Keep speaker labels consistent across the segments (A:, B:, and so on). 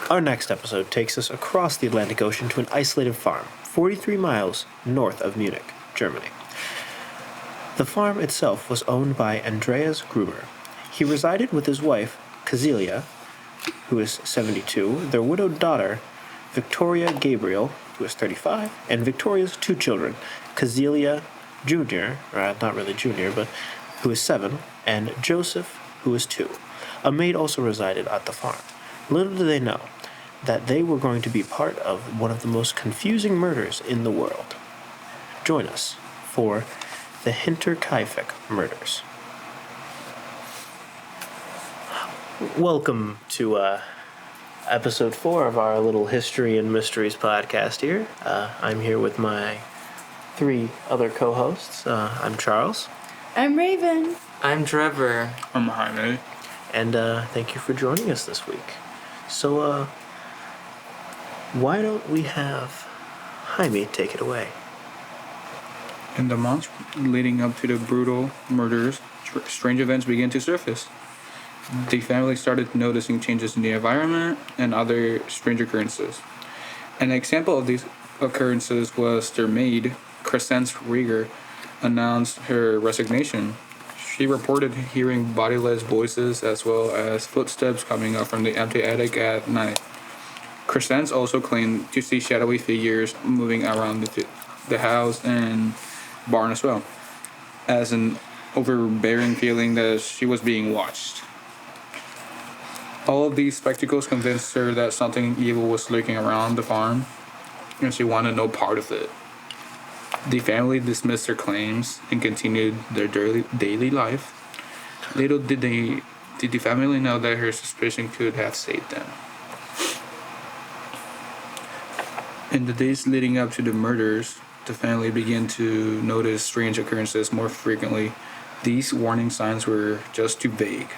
A: Our next episode takes us across the Atlantic Ocean to an isolated farm, 43 miles north of Munich, Germany. The farm itself was owned by Andreas Gruber. He resided with his wife, Cecilia, who is 72, their widowed daughter, Victoria Gabriel, who is 35, and Victoria's two children, Cecilia Jr., or not really Jr., but who is 7, and Joseph, who is 2. A maid also resided at the farm. Little did they know that they were going to be part of one of the most confusing murders in the world. Join us for the Hinterkaifeck Murders. Welcome to episode 4 of our little History and Mysteries podcast here. I'm here with my 3 other co-hosts. I'm Charles.
B: I'm Raven.
C: I'm Trevor.
D: I'm Jaime.
A: And thank you for joining us this week. So, why don't we have Jaime take it away?
D: In the months leading up to the brutal murders, strange events began to surface. The family started noticing changes in the environment and other strange occurrences. An example of these occurrences was their maid, Crescence Rieger, announced her resignation. She reported hearing bodiless voices as well as footsteps coming up from the empty attic at night. Crescence also claimed to see shadowy figures moving around the house and barn as well, as an overbearing feeling that she was being watched. All of these spectacles convinced her that something evil was lurking around the farm, and she wanted no part of it. The family dismissed their claims and continued their daily life. Little did the family know that her suspicion could have saved them. In the days leading up to the murders, the family began to notice strange occurrences more frequently. These warning signs were just too vague.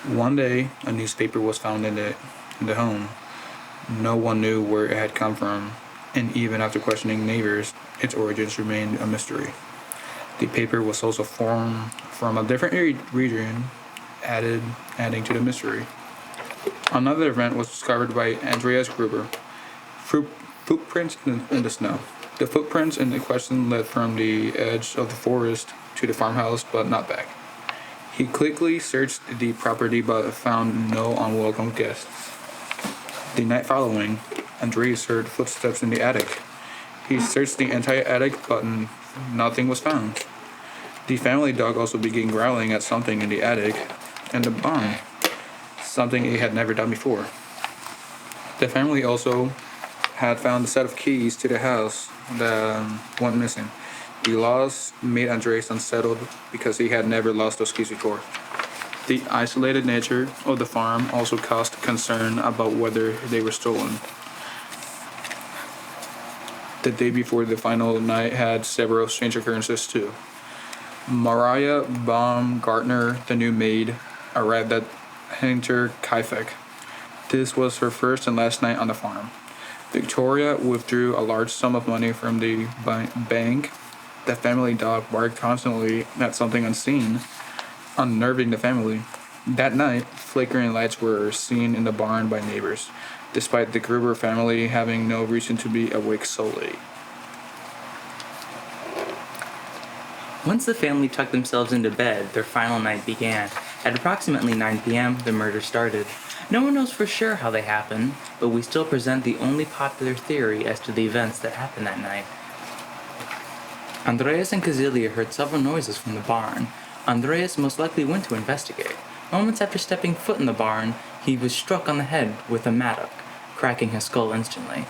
D: One day, a newspaper was found in the home. No one knew where it had come from, and even after questioning neighbors, its origins remained a mystery. The paper was also formed from a different region, adding to the mystery. Another event was discovered by Andreas Gruber. Footprints in the snow. The footprints in the question led from the edge of the forest to the farmhouse, but not back. He quickly searched the property but found no unwelcome guests. The night following, Andreas heard footsteps in the attic. He searched the entire attic, but nothing was found. The family dog also began growling at something in the attic and the barn, something it had never done before. The family also had found a set of keys to the house that went missing. The loss made Andreas unsettled because he had never lost those keys before. The isolated nature of the farm also caused concern about whether they were stolen. The day before the final night had several strange occurrences too. Maria Baumgartner, the new maid, arrived at Hinterkaifeck. This was her first and last night on the farm. Victoria withdrew a large sum of money from the bank. The family dog barked constantly at something unseen, unnerving the family. That night, flickering lights were seen in the barn by neighbors, despite the Gruber family having no reason to be awake so late.
C: Once the family tucked themselves into bed, their final night began. At approximately 9 p.m., the murder started. No one knows for sure how they happened, but we still present the only popular theory as to the events that happened that night. Andreas and Cecilia heard several noises from the barn. Andreas most likely went to investigate. Moments after stepping foot in the barn, he was struck on the head with a mattock, cracking his skull instantly.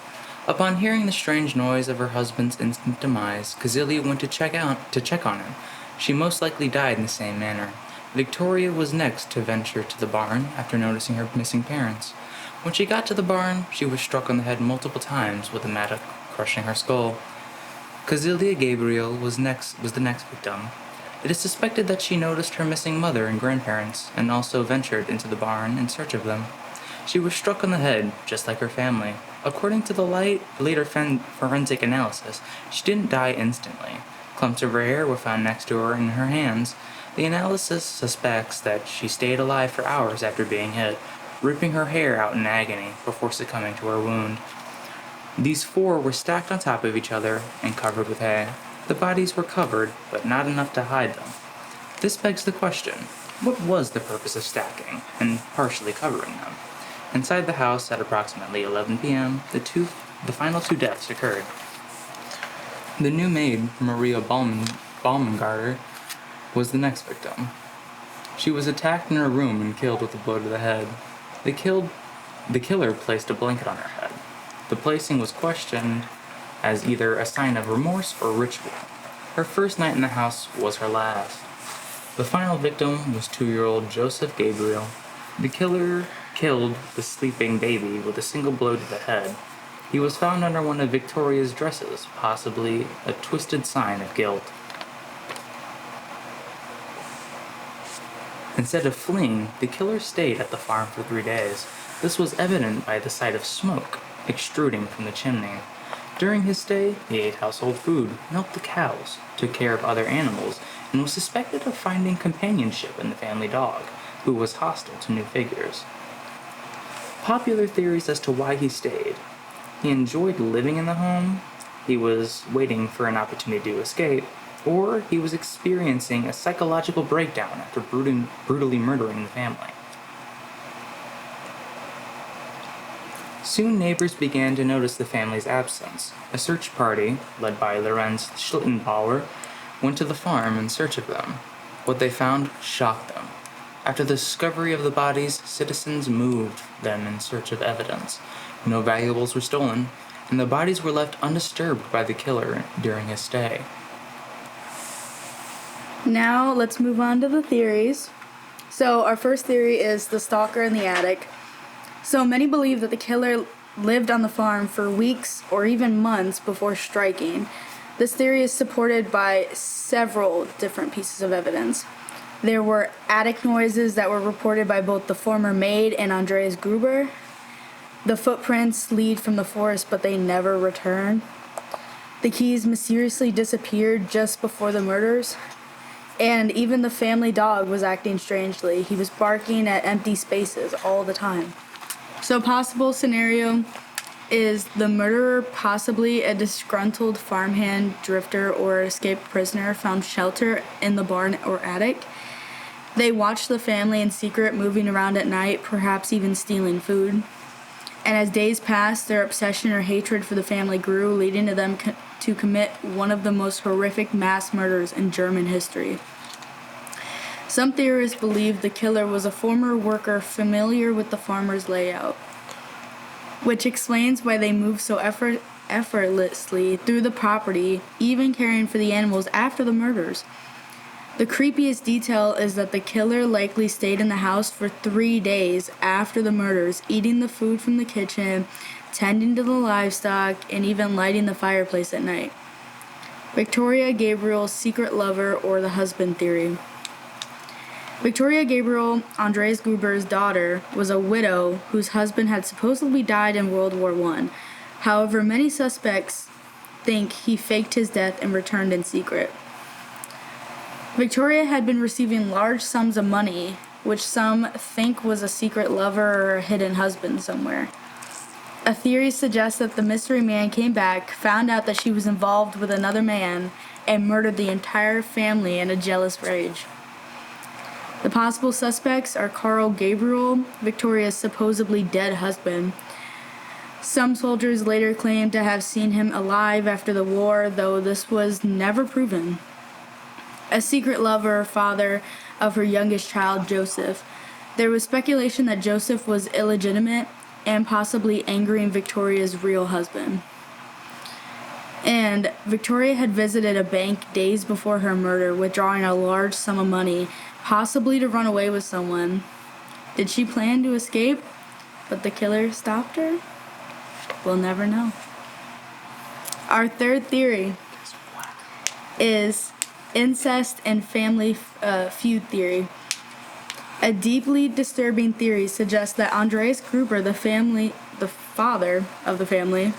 C: Upon hearing the strange noise of her husband's instant demise, Cecilia went to check on him. She most likely died in the same manner. Victoria was next to venture to the barn after noticing her missing parents. When she got to the barn, she was struck on the head multiple times with a mattock, crushing her skull. Cecilia Gabriel was the next victim. It is suspected that she noticed her missing mother and grandparents, and also ventured into the barn in search of them. She was struck on the head, just like her family. According to the later forensic analysis, she didn't die instantly. Clumps of her hair were found next to her in her hands. The analysis suspects that she stayed alive for hours after being hit. ripping her hair out in agony before succumbing to her wound. These 4 were stacked on top of each other and covered with hay. The bodies were covered, but not enough to hide them. This begs the question, what was the purpose of stacking and partially covering them? Inside the house at approximately 11 p.m., the final 2 deaths occurred. The new maid, Maria Baumgartner, was the next victim. She was attacked in her room and killed with a blow to the head. The killer placed a blanket on her head. The placing was questioned as either a sign of remorse or ritual. Her first night in the house was her last. The final victim was 2-year-old Joseph Gabriel. The killer killed the sleeping baby with a single blow to the head. He was found under one of Victoria's dresses, possibly a twisted sign of guilt. Instead of fleeing, the killer stayed at the farm for 3 days. This was evident by the sight of smoke extruding from the chimney. During his stay, he ate household food, milked the cows, took care of other animals, and was suspected of finding companionship in the family dog, who was hostile to new figures. Popular theories as to why he stayed. He enjoyed living in the home, he was waiting for an opportunity to escape, or he was experiencing a psychological breakdown after brutally murdering the family. Soon neighbors began to notice the family's absence. A search party, led by Lorenz Schlittenbauer, went to the farm in search of them. What they found shocked them. After the discovery of the bodies, citizens moved them in search of evidence. No valuables were stolen, and the bodies were left undisturbed by the killer during his stay.
B: Now let's move on to the theories. So our first theory is the stalker in the attic. So many believe that the killer lived on the farm for weeks or even months before striking. This theory is supported by several different pieces of evidence. There were attic noises that were reported by both the former maid and Andreas Gruber. The footprints lead from the forest, but they never return. The keys mysteriously disappeared just before the murders. And even the family dog was acting strangely. He was barking at empty spaces all the time. So a possible scenario is the murderer possibly a disgruntled farmhand, drifter, or escaped prisoner found shelter in the barn or attic. They watched the family in secret, moving around at night, perhaps even stealing food. And as days passed, their obsession or hatred for the family grew, leading to them to commit one of the most horrific mass murders in German history. Some theorists believe the killer was a former worker familiar with the farmer's layout, which explains why they moved so effortlessly through the property, even caring for the animals after the murders. The creepiest detail is that the killer likely stayed in the house for 3 days after the murders, eating the food from the kitchen, tending to the livestock, and even lighting the fireplace at night. Victoria Gabriel's secret lover or the husband theory. Victoria Gabriel, Andreas Gruber's daughter, was a widow whose husband had supposedly died in World War I. However, many suspects think he faked his death and returned in secret. Victoria had been receiving large sums of money, which some think was a secret lover or a hidden husband somewhere. A theory suggests that the mystery man came back, found out that she was involved with another man, and murdered the entire family in a jealous rage. The possible suspects are Carl Gabriel, Victoria's supposedly dead husband. Some soldiers later claimed to have seen him alive after the war, though this was never proven. A secret lover or father of her youngest child, Joseph. There was speculation that Joseph was illegitimate and possibly angering Victoria's real husband. And Victoria had visited a bank days before her murder, withdrawing a large sum of money, possibly to run away with someone. Did she plan to escape, but the killer stopped her? We'll never know. Our third theory is incest and family feud theory. A deeply disturbing theory suggests that Andreas Gruber, the father of the family,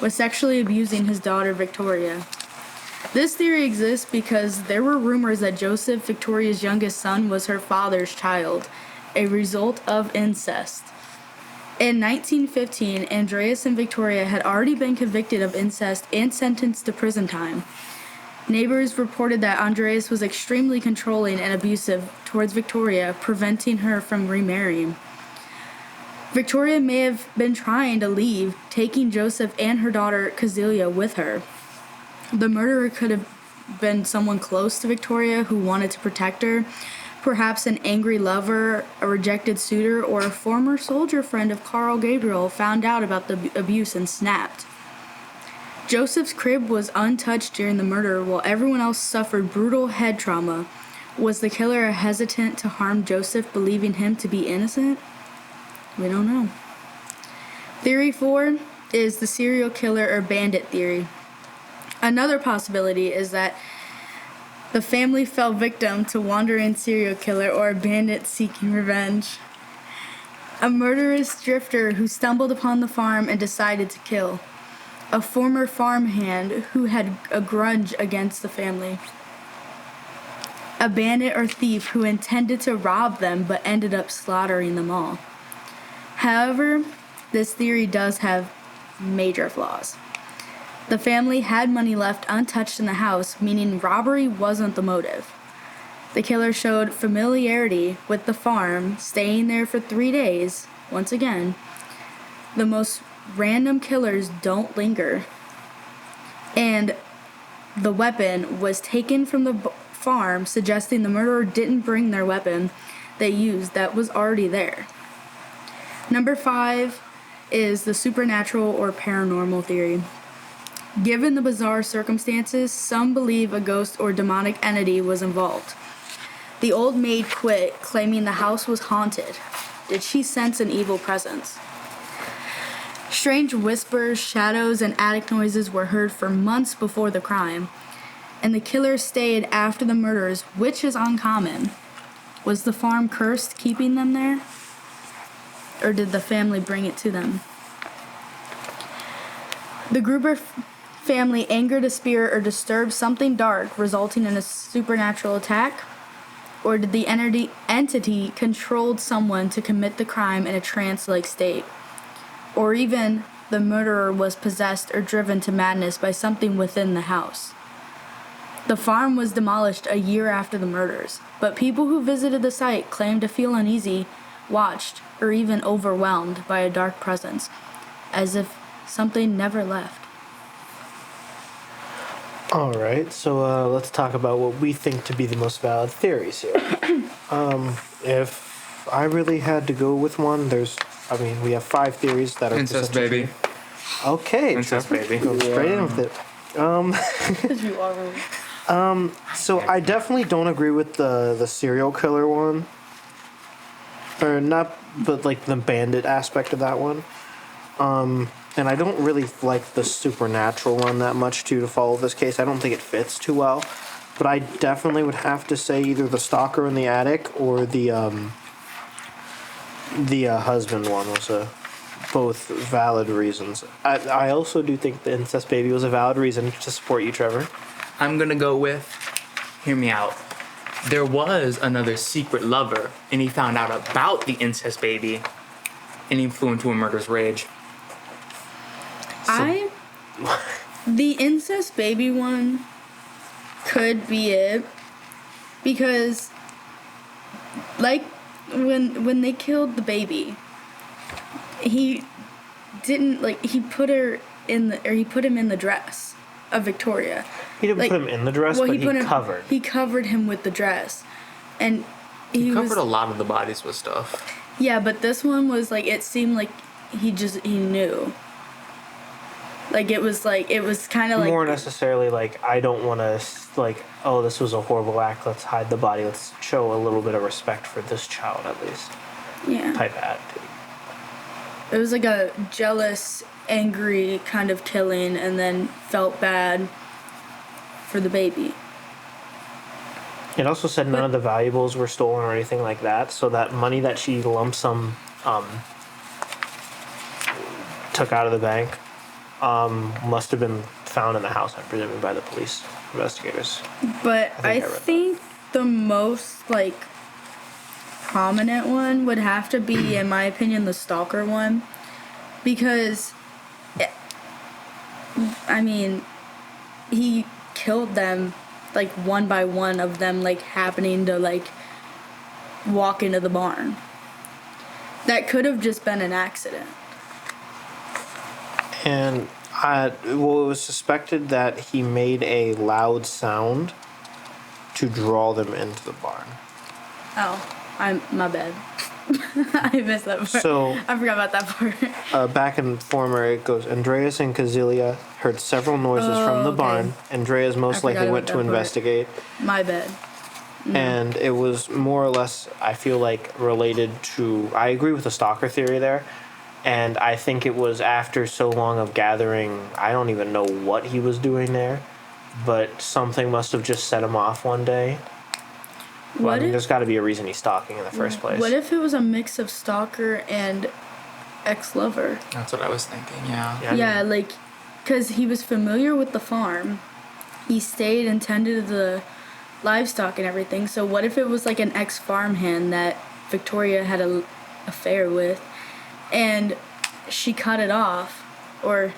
B: was sexually abusing his daughter Victoria. This theory exists because there were rumors that Joseph, Victoria's youngest son, was her father's child, a result of incest. In 1915, Andreas and Victoria had already been convicted of incest and sentenced to prison time. Neighbors reported that Andreas was extremely controlling and abusive towards Victoria, preventing her from remarrying. Victoria may have been trying to leave, taking Joseph and her daughter Kazilia with her. The murderer could have been someone close to Victoria who wanted to protect her, perhaps an angry lover, a rejected suitor, or a former soldier friend of Carl Gabriel found out about the abuse and snapped. Joseph's crib was untouched during the murder while everyone else suffered brutal head trauma. Was the killer hesitant to harm Joseph, believing him to be innocent? We don't know. Theory 4 is the serial killer or bandit theory. Another possibility is that the family fell victim to wandering serial killer or a bandit seeking revenge. A murderous drifter who stumbled upon the farm and decided to kill. A former farmhand who had a grudge against the family. A bandit or thief who intended to rob them but ended up slaughtering them all. However, this theory does have major flaws. The family had money left untouched in the house, meaning robbery wasn't the motive. The killer showed familiarity with the farm, staying there for 3 days. Once again, the most random killers don't linger. And the weapon was taken from the farm, suggesting the murderer didn't bring their weapon they used that was already there. Number 5 is the supernatural or paranormal theory. Given the bizarre circumstances, some believe a ghost or demonic entity was involved. The old maid quit, claiming the house was haunted. Did she sense an evil presence? Strange whispers, shadows, and attic noises were heard for months before the crime, and the killer stayed after the murders, which is uncommon. Was the farm cursed, keeping them there? Or did the family bring it to them? The Gruber family angered a spirit or disturbed something dark, resulting in a supernatural attack? Or did the entity controlled someone to commit the crime in a trance-like state? Or even the murderer was possessed or driven to madness by something within the house. The farm was demolished a year after the murders, but people who visited the site claimed to feel uneasy, watched, or even overwhelmed by a dark presence, as if something never left.
A: Alright, so let's talk about what we think to be the most valid theories here. If I really had to go with one, we have 5 theories that are
D: Incest baby.
A: Okay,
C: Incest
A: Trevor,
C: baby.
A: go straight in with it.
B: Because you are.
A: So I definitely don't agree with the serial killer one. Or not, but like the bandit aspect of that one. And I don't really like the supernatural one that much too to follow this case. I don't think it fits too well. But I definitely would have to say either the stalker in the attic or the husband one was both valid reasons. I also do think the incest baby was a valid reason to support you, Trevor.
C: I'm gonna go with, hear me out. There was another secret lover, and he found out about the incest baby, and he flew into a murder's rage.
B: The incest baby one could be it, because like when they killed the baby, he didn't he put him in the dress of Victoria.
A: He didn't put him in the dress, but
B: He covered him with the dress, and
C: He covered a lot of the bodies with stuff.
B: Yeah, but this one was it seemed like he knew. It was kind of
A: more necessarily I don't want to oh, this was a horrible act, let's hide the body, let's show a little bit of respect for this child at least.
B: Yeah.
A: Type attitude.
B: It was a jealous, angry kind of killing, and then felt bad for the baby.
A: It also said none of the valuables were stolen or anything like that, so that money that she lump sum took out of the bank must have been found in the house, I'm presuming, by the police investigators.
B: But I think the most prominent one would have to be, in my opinion, the stalker one. Because, I mean, he killed them, like, one by one of them, like, happening to, like, walk into the barn. That could have just been an accident.
A: And it was suspected that he made a loud sound to draw them into the barn.
B: Oh, my bad. I missed that part.
A: So,
B: I forgot about that part.
A: back in former, it goes, Andreas and Kazilia heard several noises from the
B: okay.
A: barn. Andreas most
B: I forgot
A: likely went
B: about
A: to
B: that part.
A: investigate.
B: My bad.
A: And it was more or less, I feel like, related to... I agree with the stalker theory there. And I think it was after so long of gathering... I don't even know what he was doing there. But something must have just set him off one day. Well, I mean, there's got to be a reason he's stalking in the first place.
B: What if it was a mix of stalker and ex-lover?
C: That's what I was thinking, yeah.
B: Yeah, like, because he was familiar with the farm. He stayed and tended to the livestock and everything. So what if it was like an ex-farmhand that Victoria had an affair with, and she cut it off, or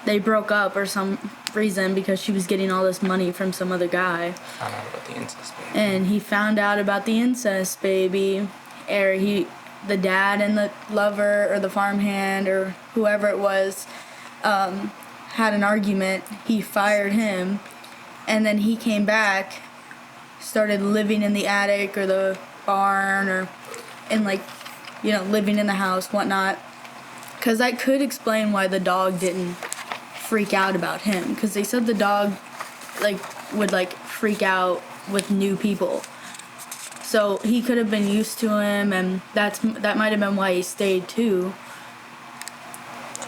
B: they broke up or some reason because she was getting all this money from some other guy.
C: Found out about the incest baby.
B: And he found out about the incest baby, or the dad and the lover or the farmhand or whoever it was, had an argument. He fired him, and then he came back, started living in the attic or the barn or in, like, you know, living in the house, whatnot. Because that could explain why the dog didn't freak out about him. Because they said the dog, like, would, like, freak out with new people. So he could have been used to him, and that might have been why he stayed too.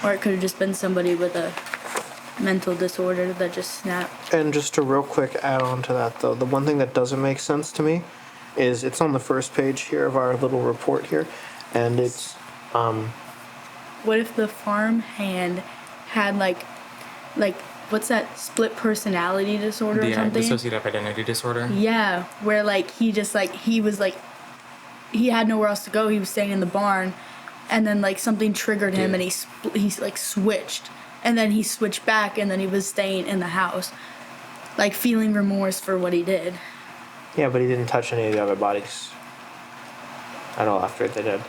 B: Or it could have just been somebody with a mental disorder that just snapped.
A: And just to real quick add on to that, though, the one thing that doesn't make sense to me is it's on the first page here of our little report here, and it's
B: What if the farm hand had like what's that, split personality disorder or
C: The
B: something?
C: dissociative identity disorder?
B: Yeah, where like he just like he was like he had nowhere else to go. He was staying in the barn, and then like something triggered him, and he like switched, and then he switched back, and then he was staying in the house, like feeling remorse for what he did.
A: yeah, but he didn't touch any of the other bodies at all after they did.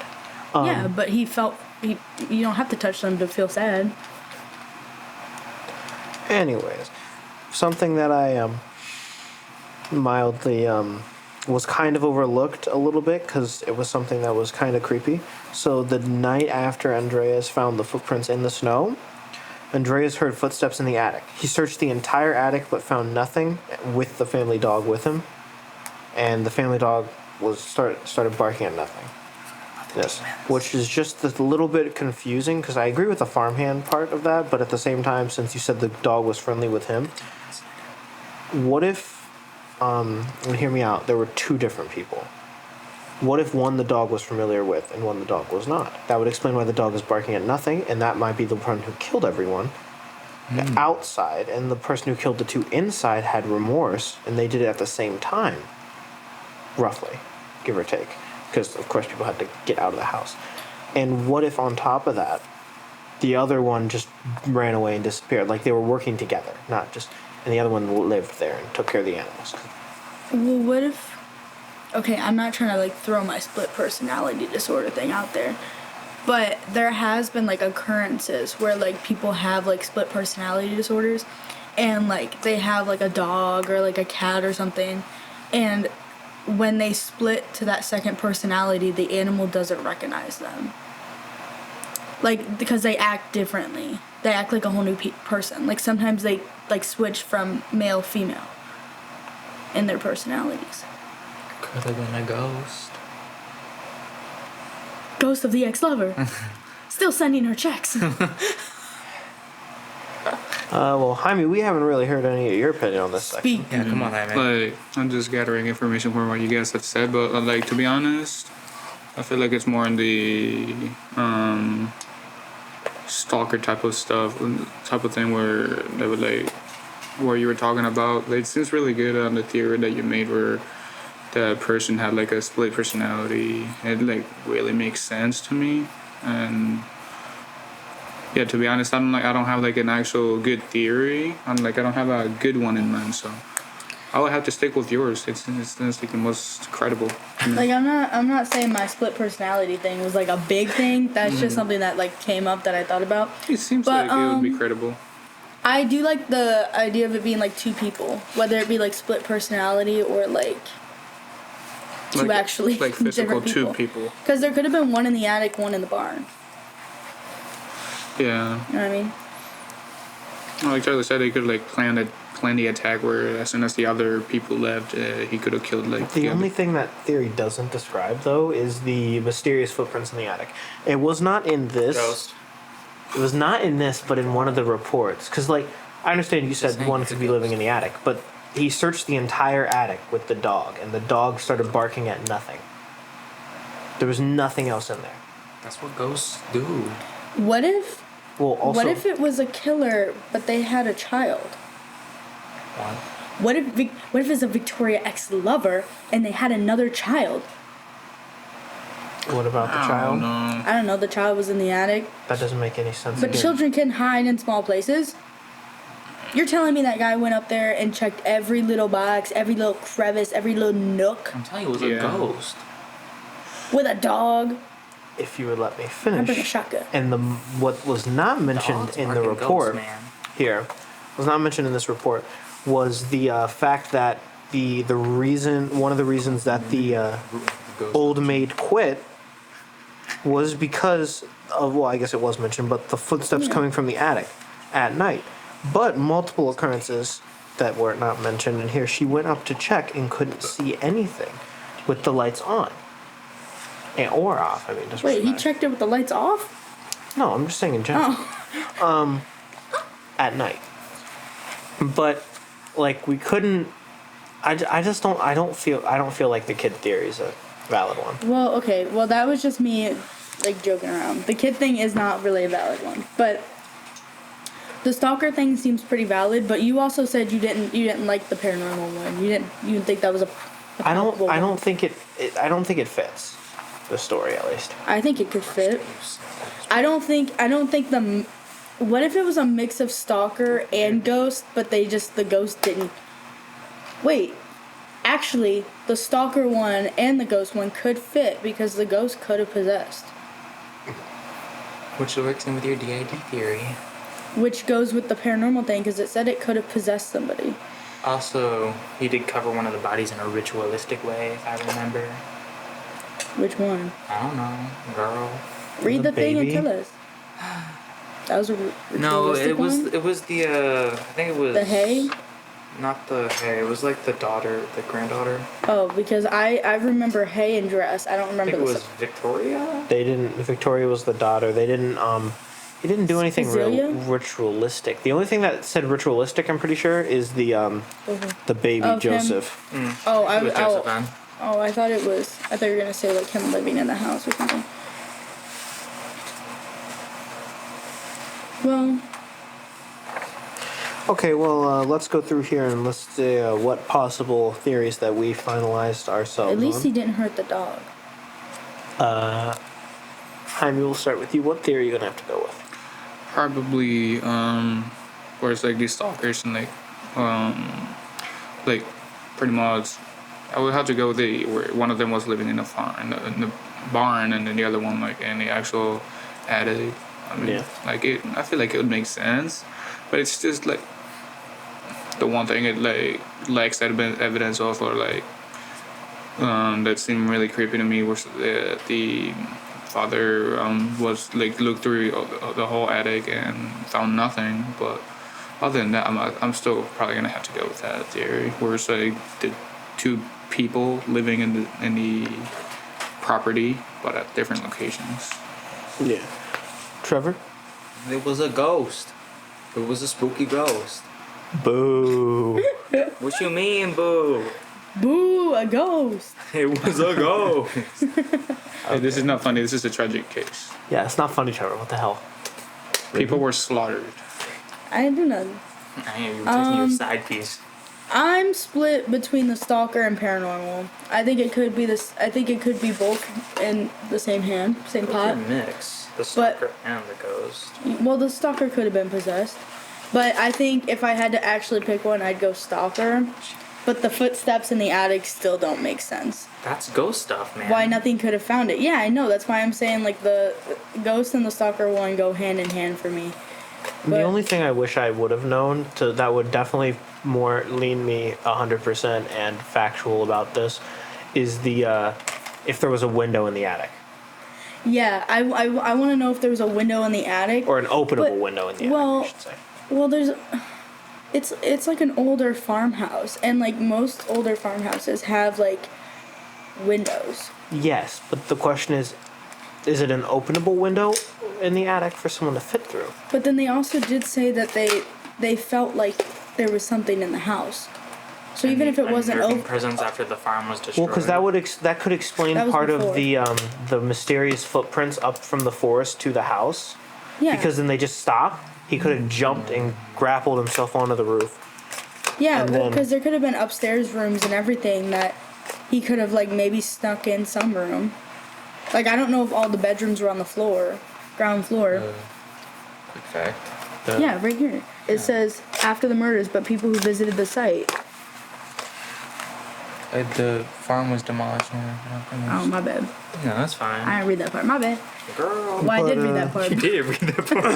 B: Yeah, but he felt you don't have to touch them to feel sad.
A: Anyways, something that I mildly was kind of overlooked a little bit because it was something that was kind of creepy. So the night after Andreas found the footprints in the snow, Andreas heard footsteps in the attic. He searched the entire attic but found nothing with the family dog with him, and the family dog started barking at nothing. Yes, which is just a little bit confusing because I agree with the farmhand part of that, but at the same time, since you said the dog was friendly with him, what if, and hear me out, there were two different people? What if one the dog was familiar with and one the dog was not? That would explain why the dog is barking at nothing, and that might be the one who killed everyone outside, and the person who killed the two inside had remorse, and they did it at the same time, roughly, give or take. Because, of course, people had to get out of the house. And what if, on top of that, the other one just ran away and disappeared? Like, they were working together, not just... And the other one lived there and took care of the animals.
B: Well, what if... Okay, I'm not trying to, like, throw my split personality disorder thing out there. But there has been, like, occurrences where, like, people have, like, split personality disorders. And, like, they have, like, a dog or, like, a cat or something. And... when they split to that second personality, the animal doesn't recognize them. Like, because they act differently. They act like a whole new person. Like, sometimes they, like, switch from male, female in their personalities.
C: Could have been a ghost.
B: Ghost of the ex-lover. Still sending her checks.
A: Well, Jaime, we haven't really heard any of your opinion on this section.
C: Yeah, come on, man.
D: Like, I'm just gathering information from what you guys have said, but like, to be honest, I feel like it's more in the stalker type of stuff, type of thing where they would like, where you were talking about. Like, it seems really good on the theory that you made where the person had like a split personality. It like really makes sense to me, and yeah, to be honest, I don't have like an actual good theory. I don't have a good one in mind, so I would have to stick with yours. It's like the most credible.
B: Like I'm not saying my split personality thing was like a big thing. That's just something that like came up that I thought about.
D: It seems
B: But,
D: like it would be credible.
B: I do like the idea of it being like two people, whether it be like split personality or like two
D: Like-
B: actually
D: like physical
B: different
D: two people.
B: Because there could have been one in the attic, one in the barn.
D: Yeah.
B: You know what I mean?
D: Like Charlie said, he could like plan the attack where as soon as the other people left, he could have killed like
A: The
D: other-
A: only thing that theory doesn't describe, though, is the mysterious footprints in the attic. It was not in this.
C: Ghost.
A: It was not in this, but in one of the reports. Because, like, I understand you said
C: saying
A: one
C: it's
A: could
C: a
A: be
C: ghost.
A: living in the attic, but he searched the entire attic with the dog, and the dog started barking at nothing. There was nothing else in there.
C: That's what ghosts do.
B: What if
A: Well, also,
B: what if it was a killer but they had a child?
C: What?
B: What if it's a Victoria ex-lover and they had another child?
A: what about the
D: I
A: child?
D: don't know.
B: I don't know, the child was in the attic.
A: That doesn't make any sense.
B: But
A: again.
B: children can hide in small places. You're telling me that guy went up there and checked every little box, every little crevice, every little nook
C: I'm telling you, it was
D: Yeah.
C: a ghost.
B: with a dog?
A: If you would let me
B: I bring a
A: finish.
B: shotgun.
A: And what was not mentioned
C: Dogs
A: in the
C: barking
A: report
C: ghosts, man.
A: here was not mentioned in this report was the fact that the reason one of the reasons that the
C: Ghost.
A: old maid quit was because of, well, I guess it was mentioned, but the footsteps coming from the attic at night. But multiple occurrences that were not mentioned in here, she went up to check and couldn't see anything with the lights on or off. I mean, doesn't
B: Wait,
A: really
B: he
A: matter.
B: checked it with the lights off?
A: No, I'm just saying in general.
B: Oh.
A: At night. But like we couldn't. I just don't. I don't feel like the kid theory is a valid one.
B: Well, okay. Well, that was just me, like, joking around. The kid thing is not really a valid one. But the stalker thing seems pretty valid, but you also said you didn't like the paranormal one. You didn't think that was a palpable
A: I
B: one.
A: don't think it fits the story, at least.
B: I think it could fit. I don't think the. What if it was a mix of stalker and ghost, but the ghost didn't. Wait, actually, the stalker one and the ghost one could fit because the ghost could have possessed,
C: Which works in with your DID theory.
B: which goes with the paranormal thing because it said it could have possessed somebody.
C: Also, he did cover one of the bodies in a ritualistic way, if I remember.
B: Which one?
C: I don't know, girl.
B: Read the thing and
A: baby?
B: tell us. That was a
C: No,
B: ritualistic one?
C: it was the I think it was
B: The hay?
C: Not the hay. It was like the daughter, the granddaughter.
B: Oh, because I remember hay and dress. I don't
C: I
B: remember
C: think it
B: the
C: was Victoria.
A: They didn't. Victoria was the daughter. They didn't. He didn't do anything
B: Cecilia?
A: ritualistic. The only thing that said ritualistic, I'm pretty sure, is the baby
B: Of him?
A: Joseph.
B: Oh,
C: It was Joseph Ann.
B: I thought it was. I thought you were gonna say like him living in the house or something. Well,
A: Okay, well, let's go through here and let's see what possible theories that we finalized ourselves
B: at least
A: on.
B: he didn't hurt the dog.
A: Jaime, we'll start with you. What theory are you gonna have to go with?
D: Probably where it's like these stalkers and like pretty much I would have to go with where one of them was living in a farm in the barn and then the other one like in the actual attic. I mean,
A: Yeah.
D: I feel like it would make sense, but it's just like the one thing it like lacks evidence of or like that seemed really creepy to me was the father was like looked through the whole attic and found nothing. But other than that, I'm still probably gonna have to go with that theory, where it's like the two people living in the property but at different locations.
A: Yeah. Trevor?
C: It was a ghost. It was a spooky ghost.
A: Boo.
C: What you mean, boo?
B: Boo! A ghost.
C: It was a ghost.
D: Hey, this is not funny. This is a tragic case.
A: Yeah, it's not funny, Trevor. What the hell?
D: People were slaughtered.
B: I didn't do nothing.
C: I am you were taking your side piece.
B: I'm split between the stalker and paranormal. I think it could be this. I think it could be both in the same hand, same
C: What's
B: pot.
C: your mix? The stalker and the ghost.
B: Well, the stalker could have been possessed, but I think if I had to actually pick one, I'd go stalker. But the footsteps in the attic still don't make sense.
C: That's ghost stuff, man.
B: Why nothing could have found it? Yeah, I know. That's why I'm saying like the ghost and the stalker one go hand in hand for me.
A: The
B: But-
A: only thing I wish I would have known that would definitely more lean me 100% and factual about this is the if there was a window in the attic
B: Yeah, I want to know if there was a window in the attic.
A: or an openable
B: But-
A: window in the attic.
B: well,
A: I should say.
B: Well, it's like an older farmhouse, and like most older farmhouses have like windows.
A: Yes, but the question is it an openable window in the attic for someone to fit through?
B: But then they also did say that they felt like there was something in the house. So even if it wasn't
C: open
B: open,
C: prisons after the farm was destroyed.
A: Well, because that could explain
B: That was
A: part
B: before.
A: of the mysterious footprints up from the forest to the house.
B: yeah,
A: Because then they just stopped. He could have jumped and grappled himself onto the roof.
B: yeah,
A: and
B: well,
A: then-
B: because there could have been upstairs rooms and everything that he could have like maybe snuck in some room. Like I don't know if all the bedrooms were on the floor, ground floor.
C: Quick fact.
B: Yeah, right here. It says after the murders, but people who visited the site.
C: The farm was demolished.
B: Oh, my bad.
C: No, that's fine.
B: I didn't read that part. My bad.
C: Girl.
B: Well, I did read that part.
C: You did read that part.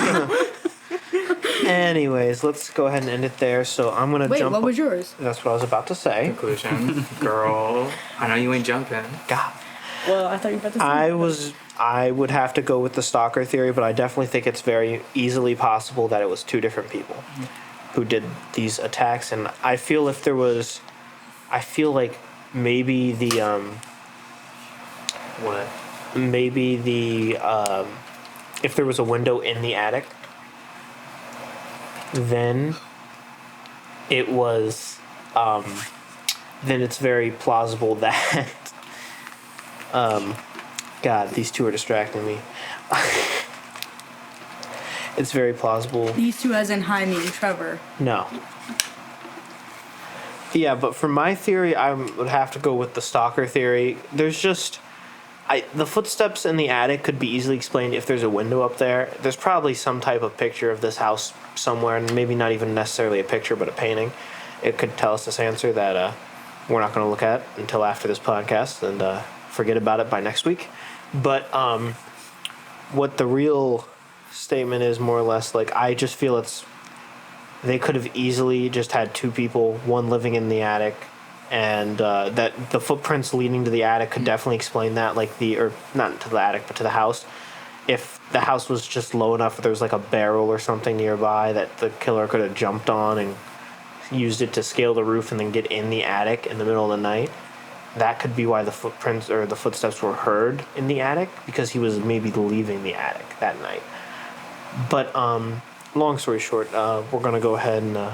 A: Anyways, let's go ahead and end it there. So I'm gonna
B: Wait,
A: jump.
B: what was yours?
A: That's what I was about to say.
C: Conclusion. Girl. I know you ain't jumping.
A: God.
B: Well, I thought you were about to say
A: I would have to go with the stalker theory, but I definitely think it's very easily possible that it was two different people who did these attacks. And I feel like maybe if there was a window in the attic, then it was, then it's very plausible that, God, these two are distracting me. It's very plausible.
B: These two as in Jaime and Trevor.
A: No. Yeah, but for my theory, I would have to go with the stalker theory. There's just, the footsteps in the attic could be easily explained if there's a window up there. There's probably some type of picture of this house somewhere, and maybe not even necessarily a picture, but a painting. It could tell us this answer that we're not going to look at until after this podcast and forget about it by next week. But what the real statement is, more or less, like, I just feel they could have easily just had two people, one living in the attic, and that the footprints leading to the attic could definitely explain that, like or not to the attic, but to the house. If the house was just low enough, there was like a barrel or something nearby that the killer could have jumped on and used it to scale the roof and then get in the attic in the middle of the night. That could be why the footprints or the footsteps were heard in the attic, because he was maybe leaving the attic that night. But long story short, we're going to go ahead and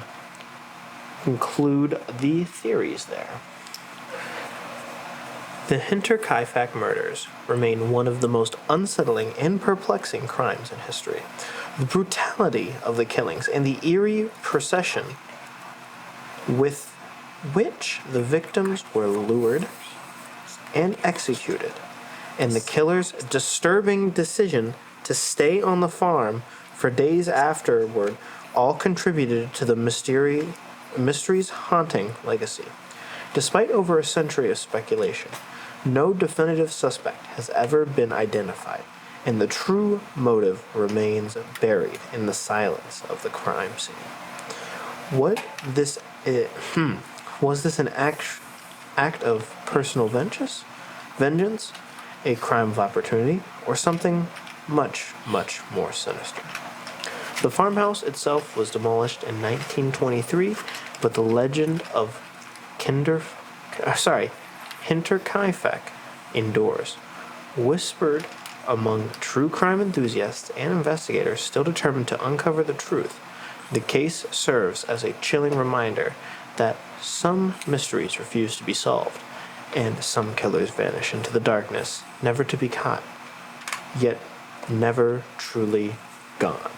A: conclude the theories there. The Hinterkaifeck murders remain one of the most unsettling and perplexing crimes in history. The brutality of the killings and the eerie procession with which the victims were lured and executed, and the killer's disturbing decision to stay on the farm for days afterward, all contributed to the mystery's haunting legacy. Despite over a century of speculation, no definitive suspect has ever been identified, and the true motive remains buried in the silence of the crime scene. Was this an act of personal vengeance, a crime of opportunity, or something much, much more sinister? The farmhouse itself was demolished in 1923, but the legend of Hinterkaifeck endures, whispered among true crime enthusiasts and investigators still determined to uncover the truth. The case serves as a chilling reminder that some mysteries refuse to be solved, and some killers vanish into the darkness, never to be caught, yet never truly gone.